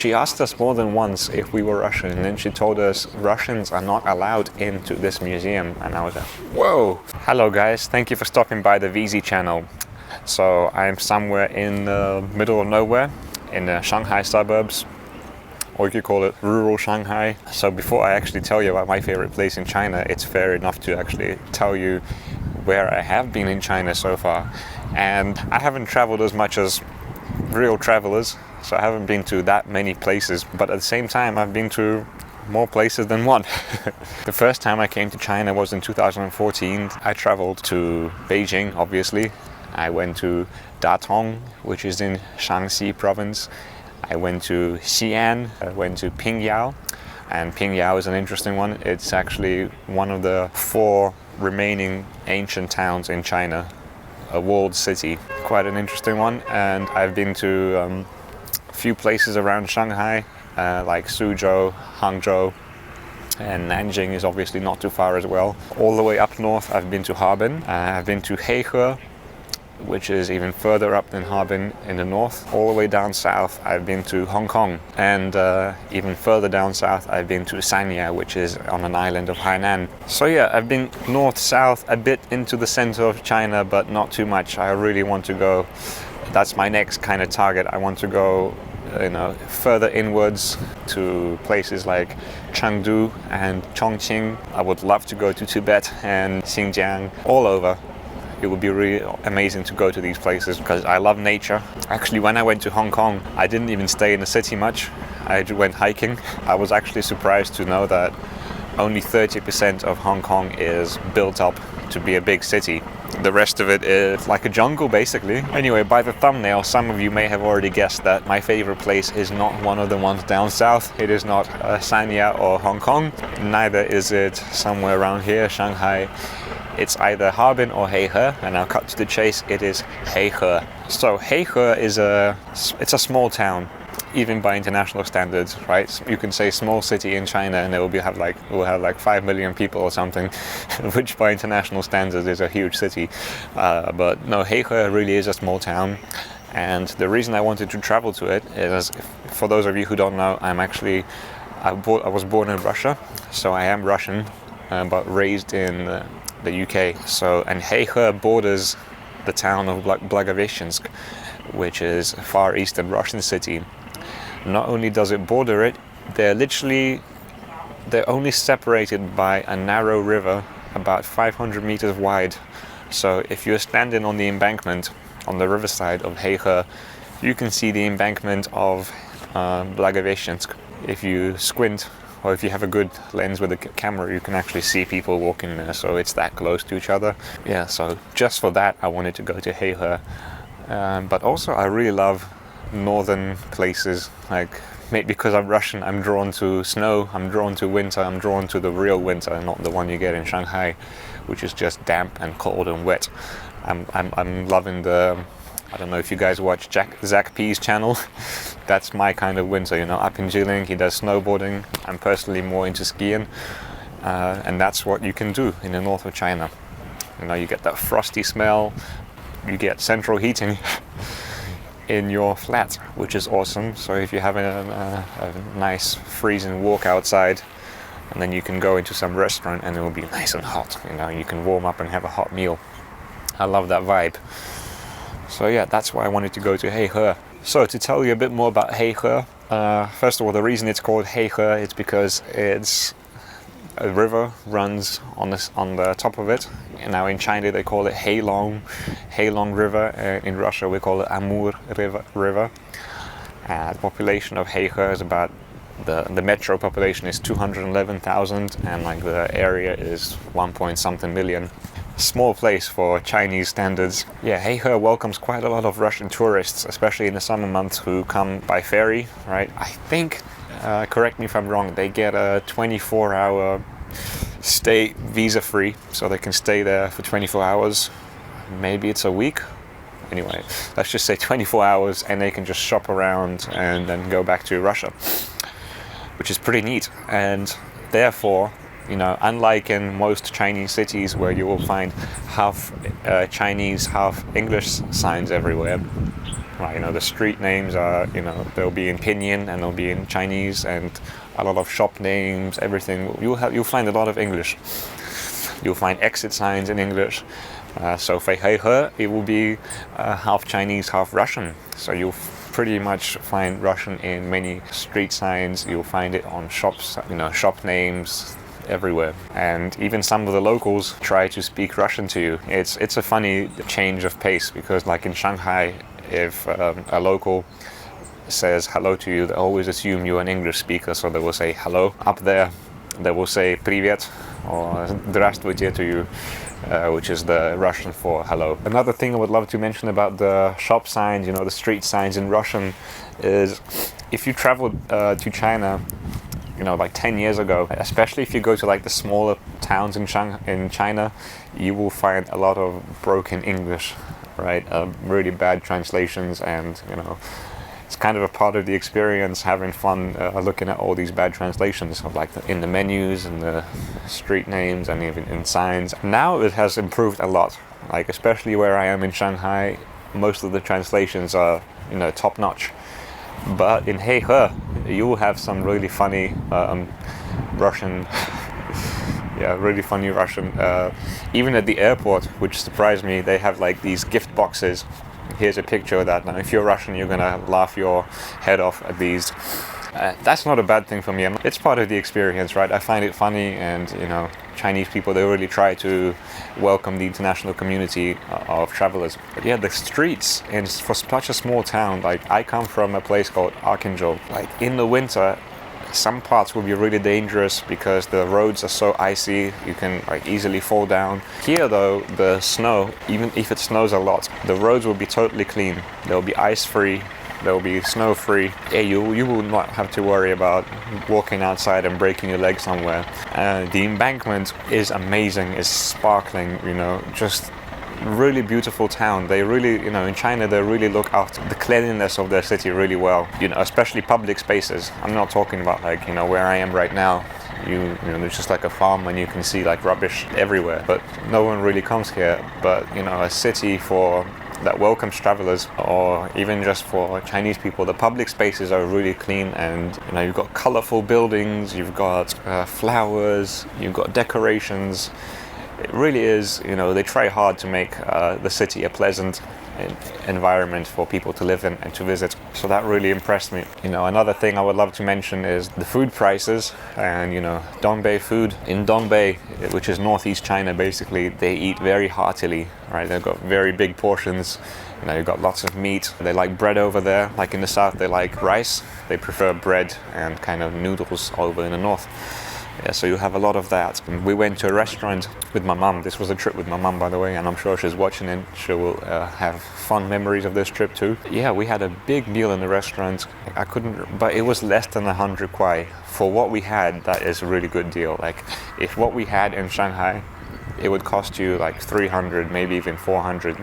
She asked us more than once if we were Russian, and then she told us Russians are not allowed into this museum, and I was like, whoa! Hello guys, thank you for stopping by the VZ channel. So I'm somewhere in the middle of nowhere, in the Shanghai suburbs, or you could call it rural Shanghai. So before I actually tell you about my favorite place in China, it's fair enough to actually tell you where I have been in China so far. And I haven't traveled as much as real travelers, so I haven't been to that many places, but at the same time I've been to more places than one. The first time I came to China was in 2014. I traveled to Beijing, obviously. I went to Datong, which is in Shaanxi province. I went to Xi'an, I went to Pingyao, and Pingyao is an interesting one. It's actually one of the 4 remaining ancient towns in China, a walled city. Quite an interesting one. And I've been to a few places around Shanghai, like Suzhou, Hangzhou, and Nanjing is obviously not too far as well. All the way up north I've been to Harbin. I've been to Heihe, which is even further up than Harbin in the north. All the way down south I've been to Hong Kong, and even further down south I've been to Sanya, which is on an island of Hainan. So yeah, I've been north, south, a bit into the center of China, but not too much. I really want to go, that's my next kind of target. I want to go further inwards to places like Chengdu and Chongqing. I would love to go to Tibet and Xinjiang, all over. It would be really amazing to go to these places because I love nature. Actually, when I went to Hong Kong, I didn't even stay in the city much. I went hiking. I was actually surprised to know that only 30% of Hong Kong is built up to be a big city. The rest of it is like a jungle, basically. Anyway, by the thumbnail, some of you may have already guessed that my favorite place is not one of the ones down south. It is not Sanya or Hong Kong. Neither is it somewhere around here, Shanghai. It's either Harbin or Heihe, and I'll cut to the chase. It is Heihe. So Heihe is it's a small town, even by international standards, right? You can say small city in China, and it will have like 5 million people or something, which by international standards is a huge city. But no, Heihe really is a small town. And the reason I wanted to travel to it is, for those of you who don't know, I was born in Russia, so I am Russian, but raised in the UK. So, and Heihe borders the town of Blagoveshchensk, which is a far eastern Russian city. Not only does it border it, they're only separated by a narrow river about 500 meters wide. So if you're standing on the embankment on the riverside of Heihe, you can see the embankment of Blagoveshchensk. If you squint, or if you have a good lens with a camera, you can actually see people walking there, so it's that close to each other. Yeah, so just for that I wanted to go to Heihe. But also I really love northern places, like maybe because I'm Russian, I'm drawn to snow, I'm drawn to winter, I'm drawn to the real winter, not the one you get in Shanghai, which is just damp and cold and wet. I'm loving I don't know if you guys watch Zach P's channel. That's my kind of winter, up in Jilin. He does snowboarding. I'm personally more into skiing, and that's what you can do in the north of China. You get that frosty smell, you get central heating in your flat, which is awesome. So if you're having a nice freezing walk outside, and then you can go into some restaurant and it will be nice and hot, you can warm up and have a hot meal. I love that vibe. So yeah, that's why I wanted to go to Heihe. So to tell you a bit more about Heihe, first of all, the reason it's called Heihe is because it's a river runs on the top of it. And now in China they call it Heilong River. In Russia we call it Amur River. The population of Heihe is about the metro population is 211,000, and like the area is 1 point something million. Small place for Chinese standards. Yeah, Heihe welcomes quite a lot of Russian tourists, especially in the summer months, who come by ferry, right? I think, correct me if I'm wrong, they get a 24-hour stay visa-free, so they can stay there for 24 hours. Maybe it's a week. Anyway, let's just say 24 hours, and they can just shop around and then go back to Russia, which is pretty neat. And therefore, unlike in most Chinese cities where you will find half Chinese, half English signs everywhere, Right, you know, the street names are, you know, they'll be in Pinyin and they'll be in Chinese, and a lot of shop names, everything. You'll find a lot of English. You'll find exit signs in English. So for Heihe, it will be half Chinese, half Russian. So you'll pretty much find Russian in many street signs. You'll find it on shops, you know, shop names everywhere. And even some of the locals try to speak Russian to you. It's a funny change of pace, because like in Shanghai, if a local says hello to you, they always assume you're an English speaker, so they will say hello. Up there, they will say привет or здравствуйте to you, which is the Russian for hello. Another thing I would love to mention about the shop signs, you know, the street signs in Russian, is if you traveled to China, you know, like 10 years ago, especially if you go to like the smaller towns in China, you will find a lot of broken English, right? Really bad translations, and you know, it's kind of a part of the experience, having fun looking at all these bad translations of like in the menus and the street names and even in signs. Now it has improved a lot, like especially where I am in Shanghai, most of the translations are, you know, top notch. But in Heihe, you will have some really funny Russian, yeah, really funny Russian. Even at the airport, which surprised me, they have like these gift boxes. Here's a picture of that. Now, if you're Russian, you're gonna laugh your head off at these. That's not a bad thing for me. It's part of the experience, right? I find it funny, and you know, Chinese people, they really try to welcome the international community of travelers. But yeah, the streets for such a small town, like I come from a place called Archangel. Like in the winter, some parts will be really dangerous because the roads are so icy, you can like easily fall down. Here though, the snow, even if it snows a lot, the roads will be totally clean. They'll be ice-free, they'll be snow-free. Yeah, you will not have to worry about walking outside and breaking your leg somewhere. The embankment is amazing, it's sparkling, you know, just really beautiful town. They really, you know, in China, they really look after the cleanliness of their city really well, you know, especially public spaces. I'm not talking about like, you know, where I am right now. You know, there's just like a farm and you can see like rubbish everywhere, but no one really comes here. But, you know, a city that welcomes travelers, or even just for Chinese people, the public spaces are really clean, and you know, you've got colorful buildings, you've got flowers, you've got decorations. It really is, you know, they try hard to make the city a pleasant environment for people to live in and to visit. So that really impressed me. You know, another thing I would love to mention is the food prices, and you know, Dongbei food. In Dongbei, which is northeast China, basically, they eat very heartily, right? They've got very big portions. You know, you've got lots of meat. They like bread over there. Like in the south, they like rice. They prefer bread and kind of noodles over in the north. Yeah, so you have a lot of that. And we went to a restaurant with my mum. This was a trip with my mum, by the way, and I'm sure she's watching it. She will have fun memories of this trip too. Yeah, we had a big meal in the restaurant. But it was less than 100 kwai. For what we had, that is a really good deal. Like, if what we had in Shanghai, it would cost you like 300, maybe even 400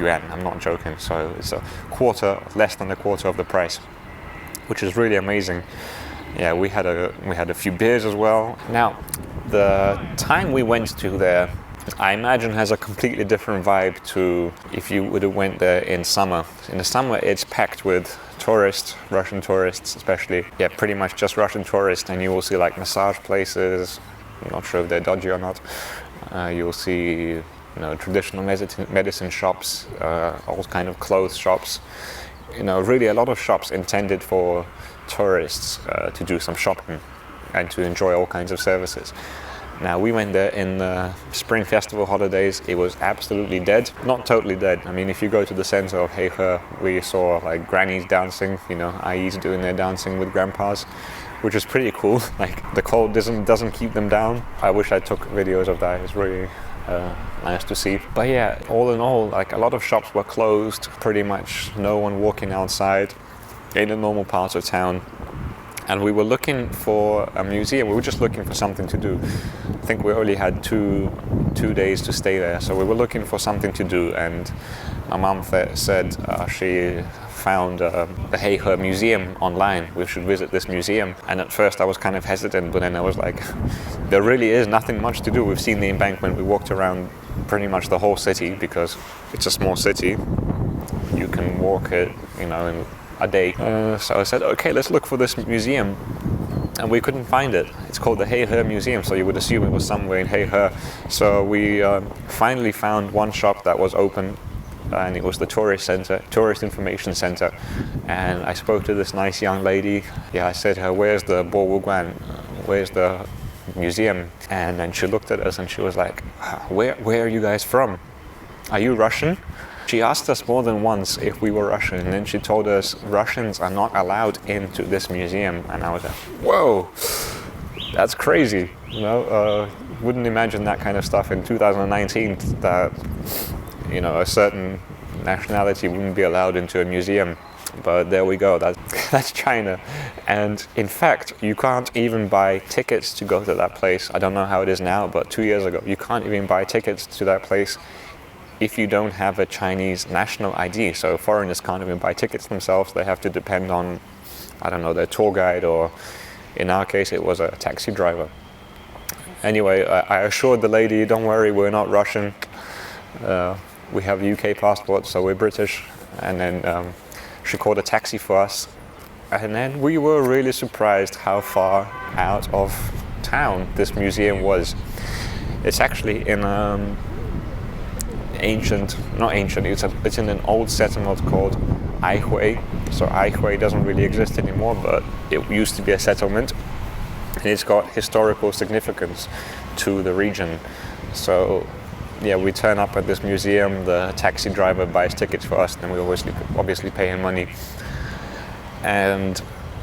yuan. I'm not joking. So it's less than a quarter of the price, which is really amazing. Yeah, we had a few beers as well. Now, the time we went to there, I imagine has a completely different vibe to if you would have went there in summer. In the summer, it's packed with tourists, Russian tourists especially. Yeah, pretty much just Russian tourists, and you will see like massage places. I'm not sure if they're dodgy or not. You'll see, you know, traditional medicine shops, all kind of clothes shops. You know, really a lot of shops intended for tourists to do some shopping and to enjoy all kinds of services. Now, we went there in the Spring Festival holidays. It was absolutely dead. Not totally dead. I mean, if you go to the center of Heihe, we saw like grannies dancing, you know, Ais doing their dancing with grandpas, which is pretty cool. Like, the cold doesn't keep them down. I wish I took videos of that. It's really nice to see. But yeah, all in all, like a lot of shops were closed, pretty much no one walking outside in the normal parts of town. And we were looking for a museum. We were just looking for something to do. I think we only had two days to stay there, so we were looking for something to do. And my mom said she found the Heihe Museum online. We should visit this museum. And at first I was kind of hesitant, but then I was like, there really is nothing much to do. We've seen the embankment. We walked around pretty much the whole city because it's a small city. You can can walk it, in a day. So I said, okay, let's look for this museum. And we couldn't find it. It's called the Heihe Museum, so you would assume it was somewhere in Heihe. So we finally found one shop that was open, and it was the tourist information center. And I spoke to this nice young lady. I said to her, where's the Boguguan? Where's the museum? And then she looked at us and she was like, where are you guys from? Are you Russian? She asked us more than once if we were Russian, and then she told us Russians are not allowed into this museum. And I was like, whoa, that's crazy. Wouldn't imagine that kind of stuff in 2019, that a certain nationality wouldn't be allowed into a museum. But there we go, that's China. And in fact, you can't even buy tickets to go to that place. I don't know how it is now, but 2 years ago, you can't even buy tickets to that place if you don't have a Chinese national ID. So foreigners can't even buy tickets themselves. They have to depend on, their tour guide, or in our case, it was a taxi driver. Anyway, I assured the lady, don't worry, we're not Russian. We have UK passports, so we're British. And then she called a taxi for us. And then we were really surprised how far out of town this museum was. It's actually in it's in an old settlement called Heihe. So Heihe doesn't really exist anymore, but it used to be a settlement, and it's got historical significance to the region. So we turn up at this museum, the taxi driver buys tickets for us, and we obviously pay him money. And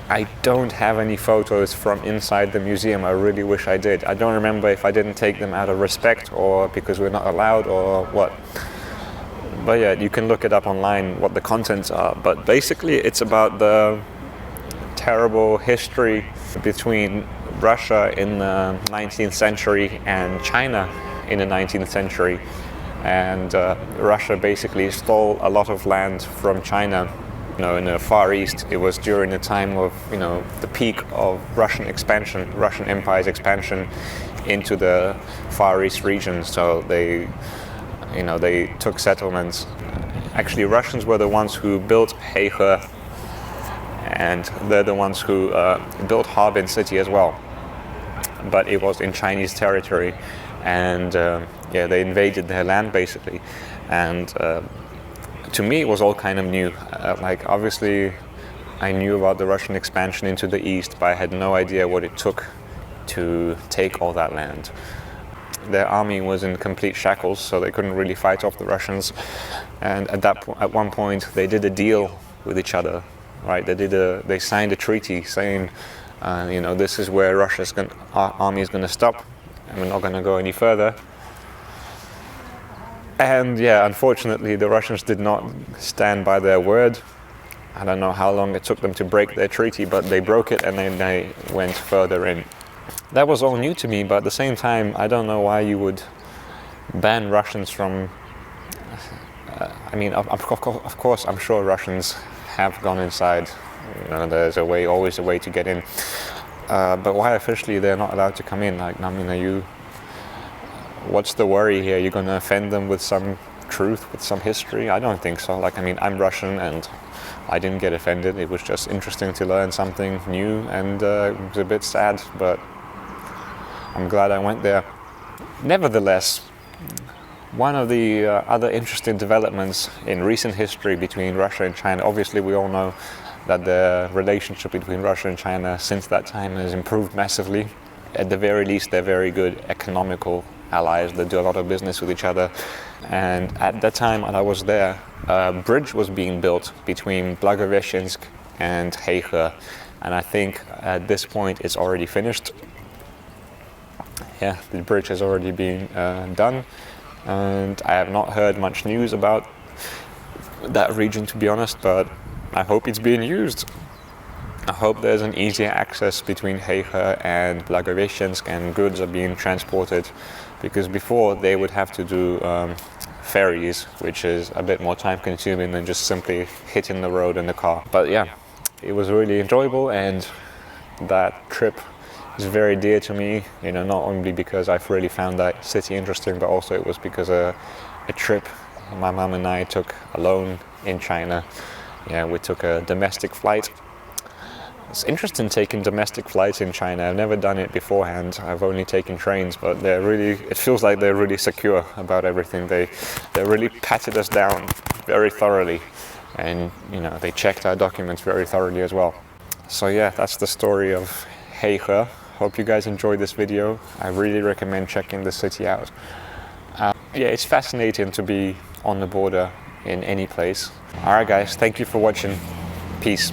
I don't have any photos from inside the museum. I really wish I did. I don't remember if I didn't take them out of respect, or because we're not allowed, or what. But you can look it up online what the contents are. But basically it's about the terrible history between Russia in the 19th century and China in the 19th century. And Russia basically stole a lot of land from China. In the Far East, it was during the time of, the peak of Russian Empire's expansion into the Far East region. So they took settlements. Actually, Russians were the ones who built Heihe, and they're the ones who built Harbin city as well. But it was in Chinese territory, and they invaded their land basically. And to me, it was all kind of new. Obviously, I knew about the Russian expansion into the east, but I had no idea what it took to take all that land. Their army was in complete shackles, so they couldn't really fight off the Russians. And at one point, they did a deal with each other, right? They signed a treaty saying, this is where our army is going to stop, and we're not going to go any further. And unfortunately, the Russians did not stand by their word. I don't know how long it took them to break their treaty, but they broke it, and then they went further in. That was all new to me, but at the same time, I don't know why you would ban Russians from... of course, I'm sure Russians have gone inside. There's always a way to get in. But why officially they're not allowed to come in? Are you... What's the worry here? You're going to offend them with some truth, with some history? I don't think so. I'm Russian, and I didn't get offended. It was just interesting to learn something new, and it was a bit sad, but I'm glad I went there. Nevertheless, one of the other interesting developments in recent history between Russia and China, obviously we all know that the relationship between Russia and China since that time has improved massively. At the very least, they're very good economical allies. They do a lot of business with each other. And at that time when I was there, a bridge was being built between Blagoveshchensk and Heihe. And I think at this point it's already finished. The bridge has already been done. And I have not heard much news about that region, to be honest, but I hope it's being used. I hope there's an easier access between Heihe and Blagoveshchensk, and goods are being transported, because before they would have to do ferries, which is a bit more time consuming than just simply hitting the road in the car. But it was really enjoyable, and that trip is very dear to me, not only because I've really found that city interesting, but also it was because a trip my mum and I took alone in China. Yeah, we took a domestic flight. It's interesting taking domestic flights in China. I've never done it beforehand. I've only taken trains, but it feels like they're really secure about everything. They really patted us down very thoroughly, and they checked our documents very thoroughly as well. So yeah, that's the story of Heihe. Hope you guys enjoyed this video. I really recommend checking the city out. Yeah, it's fascinating to be on the border in any place. Alright guys, thank you for watching. Peace.